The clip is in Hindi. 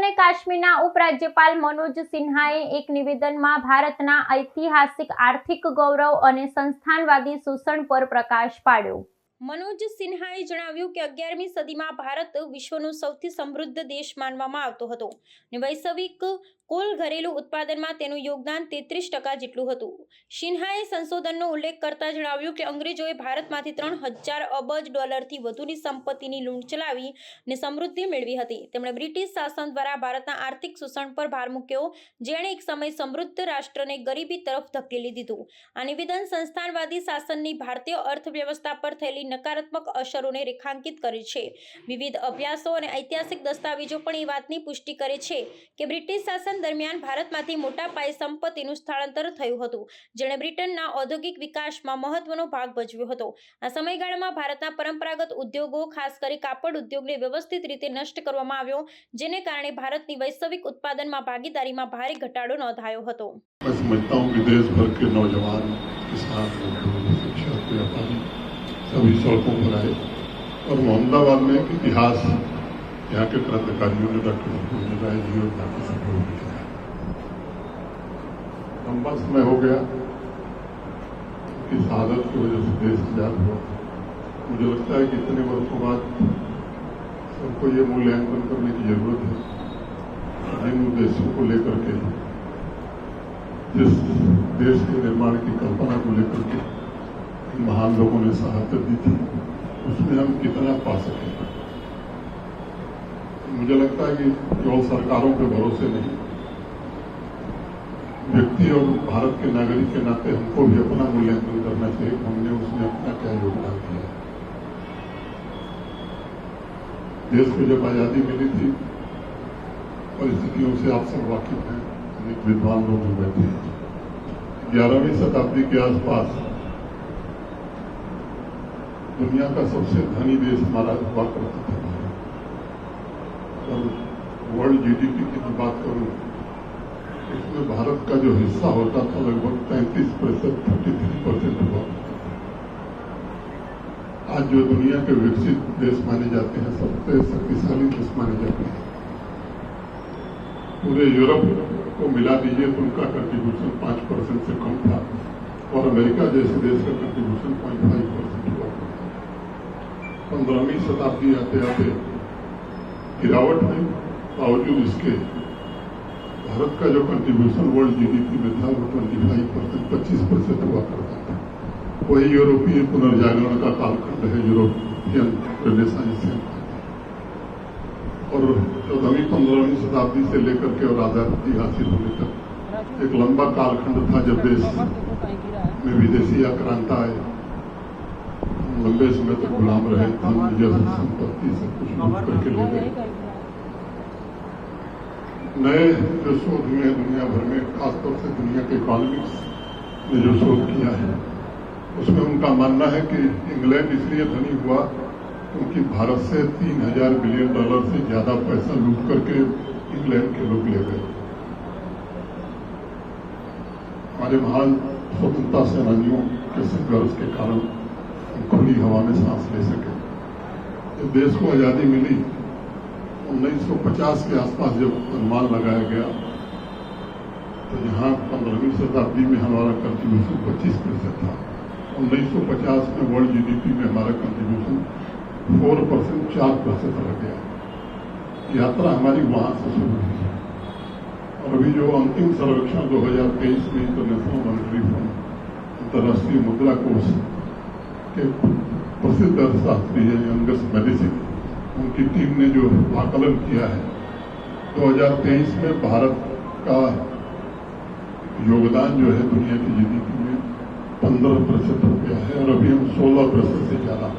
અને કાશ્મીરના ઉપરાજ્યપાલ મનોજ સિન્હાએ એક નિવેદનમાં ભારતના ઐતિહાસિક આર્થિક ગૌરવ અને સંસ્થાનવાદી શોષણ પર પ્રકાશ પાડ્યો। મનોજ સિન્હાએ જણાવ્યું કે 11મી સદીમાં ભારત વિશ્વનો સૌથી સમૃદ્ધ દેશ માનવામાં આવતો હતો અને વૈશ્વિક કુલ ઘરેલું ઉત્પાદનમાં તેનું યોગદાન 33% જેટલું હતું। સિન્હાએ સંશોધનનો ઉલ્લેખ કરતા જણાવ્યું કે અંગ્રેજોએ ભારતમાંથી 3000 અબજ ડોલરથી વધુની સંપત્તિની લૂંટ ચલાવી અને સમૃદ્ધિ મેળવી હતી। તેમણે બ્રિટિશ શાસન દ્વારા ભારતના આર્થિક શોષણ પર ભાર મૂક્યો, જેણે એક સમય સમૃદ્ધ રાષ્ટ્રને ગરીબી તરફ ધકેલી દીધું। આ નિવેદન સંસ્થાનવાદી શાસનની ભારતીય અર્થવ્યવસ્થા પર થયેલી નકારાત્મક અસરોને રેખાંકિત કરે છે। વિવિધ અભ્યાસો અને ઐતિહાસિક દસ્તાવેજો પણ એ વાતની પુષ્ટિ કરે છે કે બ્રિટિશ શાસન દરમિયાન ભારતમાંથી મોટા પાયે સંપત્તિનું સ્થળાંતર થયું હતું, જેણે બ્રિટનના ઔદ્યોગિક વિકાસમાં મહત્વનો ભાગ ભજવ્યો હતો। આ સમયગાળામાં ભારતના પરંપરાગત ઉદ્યોગો, ખાસ કરી કાપડ ઉદ્યોગને વ્યવસ્થિત રીતે નષ્ટ કરવામાં આવ્યો, જેને કારણે ભારતની વૈશ્વિક ઉત્પાદનમાં ભાગીદારીમાં ભારે ઘટાડો નોંધાયો હતો। मैं समझता हूँ कि देश भर के नौजवान, किसान, शिक्षक, व्यापारी सभी सड़कों पर आए और मोहम्मदाबाद में एक इतिहास यहाँ के क्रांतिकारियों ने डॉक्टर संतोष राय जी और बाकी सब लोगों ने किया। लंबा समय हो गया कि शहादत की वजह से देश आजाद हुआ। मुझे लगता है कि इतने वर्षों बाद सबको ये मूल्यांकन करने की जरूरत है जिन उद्देश्यों को लेकर के, जिस देश के निर्माण की कल्पना को लेकर के महान लोगों ने शहादत दी थी, उसमें हम कितना पा सके। मुझे लगता है कि केवल सरकारों के भरोसे नहीं, व्यक्ति और भारत के नागरिक के नाते हमको भी अपना मूल्यांकन करना चाहिए कि हमने उसमें अपना क्या योगदान दिया। देश को जब आजादी मिली थी, परिस्थितियों से आप सब वाकिफ हैं, अनेक विद्वान लोग जो बैठे हैं। 11वीं शताब्दी के आसपास दुनिया का सबसे धनी देश हमारा हुआ करता था। और वर्ल्ड जीडीपी की मैं बात करूं, इसमें भारत का जो हिस्सा होता था लगभग 33%, 33% हुआ। आज जो दुनिया के विकसित देश माने जाते हैं, सबसे शक्तिशाली देश माने जाते हैं, पूरे यूरोप को मिला दीजिए तो उनका कंट्रीब्यूशन 5% से कम था और अमेरिका जैसे देश का कंट्रीब्यूशन 0.5% हुआ। 15वीं शताब्दी आते आते गिरावट में बावजूद इसके भारत का जो कंट्रीब्यूशन वर्ल्ड जीडीपी में था वो 25%, 25% हुआ करता था। वही यूरोपीय पुनर्जागरण का कालखंड है, यूरोपियन रेनेसांस से। और 14वीं 15वीं शताब्दी से लेकर के और आजादी हासिल होने तक एक लंबा कालखंड था जब देश में विदेशी आक्रांता आए, लंबे समय तक गुलाम रहे, धन, संपत्ति सब कुछ लूट करके ले गए। नए जो शोध हुए हैं दुनिया भर में, खासतौर से दुनिया के इकोनॉमिक्स ने जो शोध किया है, उसमें उनका मानना है कि इंग्लैंड इसलिए धनी हुआ क्योंकि भारत से $3000 बिलियन से ज्यादा पैसा लूट करके इंग्लैंड के लोग ले गए। हमारे महान स्वतंत्रता सेनानियों के संघर्ष के कारण खुली हवा में सांस ले सके। जब देश को आजादी मिली 1950 के आसपास जब अनुमान लगाया गया तो यहाँ 15वीं शताब्दी में हमारा कंट्रीब्यूशन 25% था। 1950 में वर्ल्ड जीडीपी में हमारा कंट्रीब्यूशन 4%, 4% रह गया। यात्रा हमारी वहां से शुरू हुई और अभी जो अंतिम सर्वेक्षण 2023 में इंटरनेशनल मॉनेटरी फंड, अंतर्राष्ट्रीय मुद्रा कोष के प्रसिद्ध अर्थशास्त्री है यंगस मेडिसिन, उनकी टीम ने जो आकलन किया है 2023 में भारत का योगदान जो है दुनिया की जीडीपी में 15% हो गया है और अभी हम 16% से ज्यादा